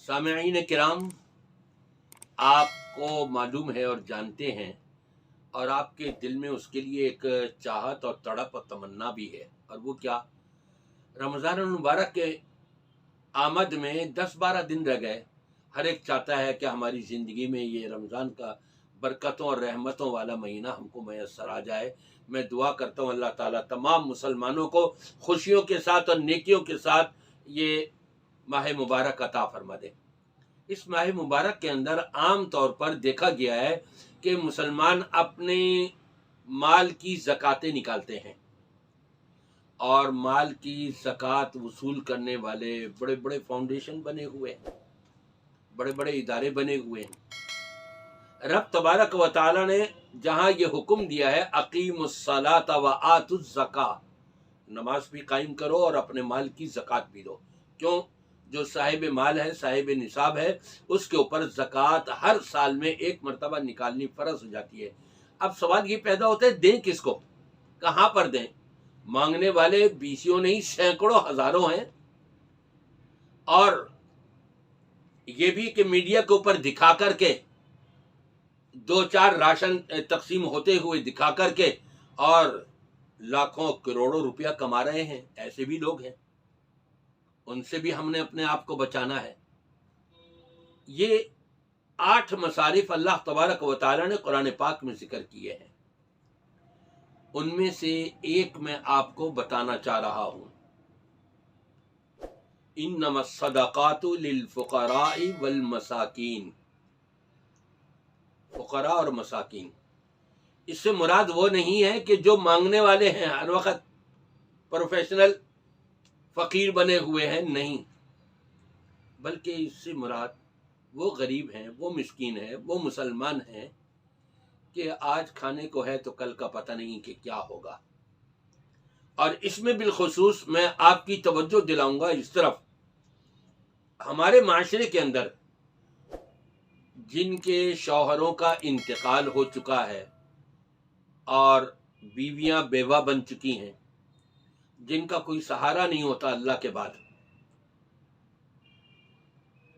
सामईन किराम, आपको मालूम है और जानते हैं, और आपके दिल में उसके लिए एक चाहत और तड़प और तमन्ना भी है। और वो क्या, रमज़ान मुबारक के आमद में 10-12 दिन रह गए। हर एक चाहता है कि हमारी ज़िंदगी में ये रमज़ान का बरकतों और रहमतों वाला महीना हमको मैसर आ जाए। मैं दुआ करता हूँ अल्लाह ताला तमाम मुसलमानों को खुशियों के साथ और नेकियों के साथ ये माह मुबारक अता फरमा दे। इस माह मुबारक के अंदर आम तौर पर देखा गया है कि मुसलमान अपने माल की ज़कातें निकालते हैं, और माल की ज़कात वसूल करने वाले बड़े बड़े फाउंडेशन बने हुए हैं, बड़े बड़े इदारे बने हुए हैं। रब तबारक व तआला ने जहाँ ये हुक्म दिया है अकीमुस्सलात व आतुज़्ज़का, नमाज भी कायम करो और अपने माल की ज़कात भी दो। क्यों? जो साहिब माल है, साहिब निसाब है, उसके ऊपर ज़कात हर साल में एक मरतबा निकालनी फ़र्ज हो जाती है। अब सवाल ये पैदा होता है, दें किसको, कहाँ पर दें? मांगने वाले बीसियों नहीं सैकड़ों हज़ारों हैं, और ये भी कि मीडिया के ऊपर दिखा करके 2-4 राशन तकसीम होते हुए दिखा करके और लाखों करोड़ों रुपया कमा रहे हैं। ऐसे भी लोग हैं, उनसे भी हमने अपने आप को बचाना है। ये 8 मसारिफ अल्लाह तबारक व तआला ने कुरान पाक में जिक्र किए हैं। उनमें से एक मैं आपको बताना चाह रहा हूँ। इन्नमस सदक़ातु लिल फ़ुक़राइ वल मसाकीन, फ़ुक़रा और मसाकीन, इससे मुराद वो नहीं है कि जो मांगने वाले हैं, हर वक्त प्रोफेशनल फ़कीर बने हुए हैं, नहीं, बल्कि इससे मुराद वो गरीब हैं, वो मिस्कीन हैं, वो मुसलमान हैं कि आज खाने को है तो कल का पता नहीं कि क्या होगा। और इसमें बिलखुसूस मैं आपकी तवज्जो दिलाऊंगा इस तरफ, हमारे माशरे के अंदर जिनके शौहरों का इंतकाल हो चुका है और बीवियां बेवा बन चुकी हैं, जिनका कोई सहारा नहीं होता अल्लाह के बाद,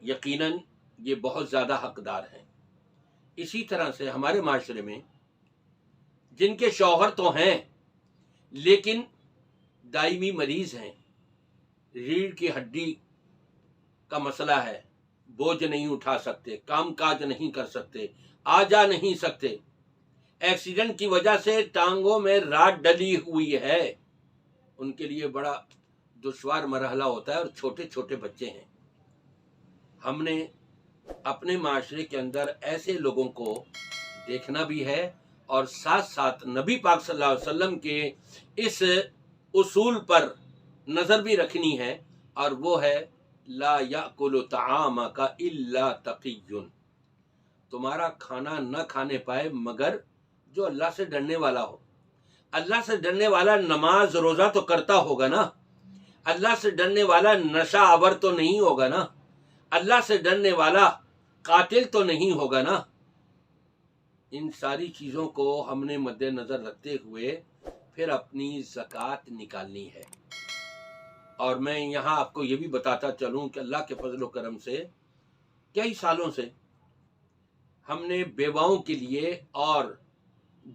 यकीनन ये बहुत ज़्यादा हकदार हैं। इसी तरह से हमारे माशरे में जिनके शौहर तो हैं लेकिन दायमी मरीज हैं, रीढ़ की हड्डी का मसला है, बोझ नहीं उठा सकते, काम काज नहीं कर सकते, आ जा नहीं सकते, एक्सीडेंट की वजह से टांगों में राड डली हुई है, उनके लिए बड़ा दुश्वार मरहला होता है, और छोटे छोटे बच्चे हैं। हमने अपने माशरे के अंदर ऐसे लोगों को देखना भी है, और साथ साथ नबी पाक सल्लल्लाहु अलैहि वसल्लम के इस उसूल पर नज़र भी रखनी है, और वो है ला याकुलु तआमका इल्ला तक़ियुन, तुम्हारा खाना न खाने पाए मगर जो अल्लाह से डरने वाला हो। अल्लाह से डरने वाला नमाज रोज़ा तो करता होगा ना, अल्लाह से डरने वाला नशा आवर तो नहीं होगा ना, अल्लाह से डरने वाला कातिल तो नहीं होगा ना। इन सारी चीज़ों को हमने मद्देनज़र रखते हुए फिर अपनी ज़कात निकालनी है। और मैं यहाँ आपको ये भी बताता चलूँ कि अल्लाह के फजल व करम से कई सालों से हमने बेवाओं के लिए, और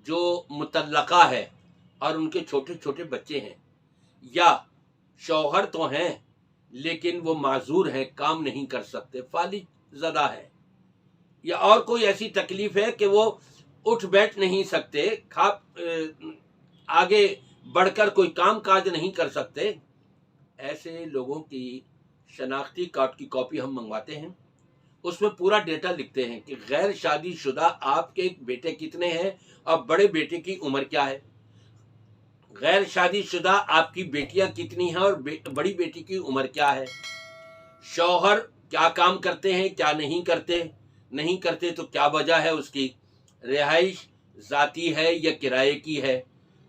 जो मुतल्लका है और उनके छोटे छोटे बच्चे हैं, या शौहर तो हैं लेकिन वो माजूर हैं, काम नहीं कर सकते, फालिज ज़दा है, या और कोई ऐसी तकलीफ़ है कि वो उठ बैठ नहीं सकते, आगे बढ़कर कोई काम काज नहीं कर सकते, ऐसे लोगों की शनाख्ती कार्ड की कॉपी हम मंगवाते हैं। उसमें पूरा डेटा लिखते हैं कि गैर शादीशुदा आपके बेटे कितने हैं और बड़े बेटे की उम्र क्या है, गैर शादीशुदा आपकी बेटियां कितनी हैं और बड़ी बेटी की उम्र क्या है, शौहर क्या काम करते हैं, क्या नहीं करते, नहीं करते तो क्या वजह है उसकी, रिहाइश ज़ाती है या किराए की है,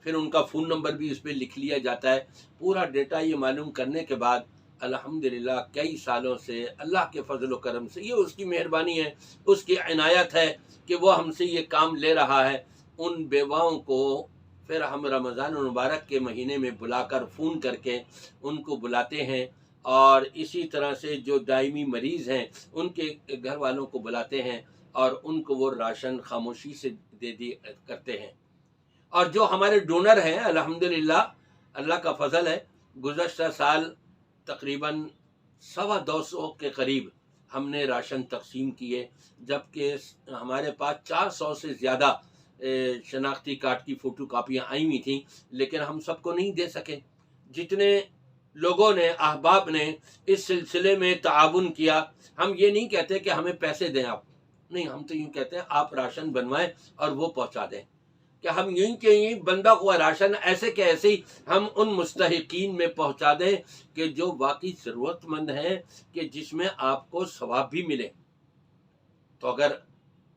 फिर उनका फ़ोन नंबर भी उस पर लिख लिया जाता है। पूरा डेटा ये मालूम करने के बाद अल्हम्दुलिल्लाह कई सालों से अल्लाह के फजल व करम से, ये उसकी मेहरबानी है, उसकी इनायत है कि वो हमसे ये काम ले रहा है। उन बेवाओं को फिर हम रमज़ान मुबारक के महीने में बुलाकर फ़ोन करके उनको बुलाते हैं اور اسی طرح سے جو دائمی مریض ہیں ان کے گھر والوں کو بلاتے ہیں اور ان کو وہ راشن خاموشی سے دے دی کرتے ہیں۔ اور جو ہمارے ڈونر ہیں الحمدللہ اللہ کا فضل ہے، گزشتہ سال تقریباً 250 کے قریب ہم نے راشن تقسیم کیے، جبکہ ہمارے پاس 400 سے زیادہ شناختی کارڈ کی فوٹو کاپیاں آئی ہوئی تھیں، لیکن ہم سب کو نہیں دے سکے۔ جتنے لوگوں نے، احباب نے اس سلسلے میں تعاون کیا، ہم یہ نہیں کہتے کہ ہمیں پیسے دیں آپ، نہیں، ہم تو یوں کہتے ہیں آپ راشن بنوائیں اور وہ پہنچا دیں، کہ ہم یوں کہ یوں بندہ ہوا راشن ایسے کہ ایسے ہی ہم ان مستحقین میں پہنچا دیں کہ جو واقعی ضرورت مند ہیں، کہ جس میں آپ کو ثواب بھی ملے۔ تو اگر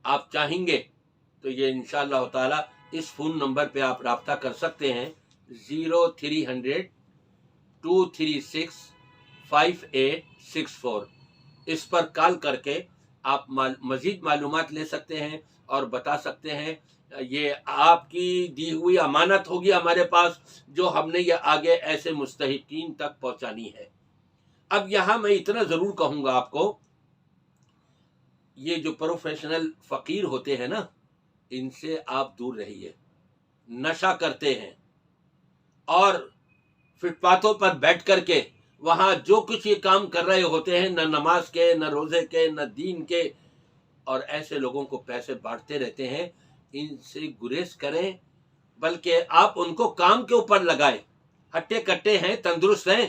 آپ چاہیں گے تو یہ انشاءاللہ تعالی اس فون نمبر پہ آپ رابطہ کر سکتے ہیں، 0300-236-5864۔ اس پر کال کر کے آپ مزید معلومات لے سکتے ہیں اور بتا سکتے ہیں۔ یہ آپ کی دی ہوئی امانت ہوگی ہمارے پاس، جو ہم نے یہ آگے ایسے مستحقین تک پہنچانی ہے۔ اب یہاں میں اتنا ضرور کہوں گا آپ کو، یہ جو پروفیشنل فقیر ہوتے ہیں نا، ان سے آپ دور رہیے۔ نشہ کرتے ہیں اور فٹ پاتھوں پر بیٹھ کر کے وہاں جو کچھ یہ کام کر رہے ہوتے ہیں، نہ نماز کے، نہ روزے کے، نہ دین کے، اور ایسے لوگوں کو پیسے بانٹتے رہتے ہیں۔ ان سے گریز کریں، بلکہ آپ ان کو کام کے اوپر لگائیں۔ ہٹے کٹے ہیں، تندرست ہیں،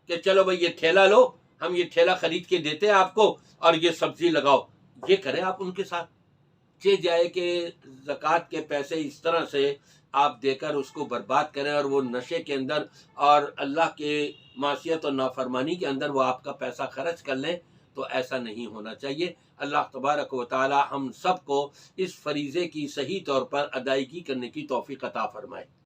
کہ چلو بھائی یہ ٹھیلا لو، ہم یہ ٹھیلا خرید کے دیتے ہیں آپ کو، اور یہ سبزی لگاؤ، یہ کریں آپ ان کے ساتھ۔ جائے کہ زکوٰۃ کے پیسے اس طرح سے آپ دے کر اس کو برباد کریں اور وہ نشے کے اندر اور اللہ کے معصیت اور نافرمانی کے اندر وہ آپ کا پیسہ خرچ کر لیں، تو ایسا نہیں ہونا چاہیے۔ اللہ تبارک و تعالی ہم سب کو اس فریضے کی صحیح طور پر ادائیگی کرنے کی توفیق عطا فرمائے۔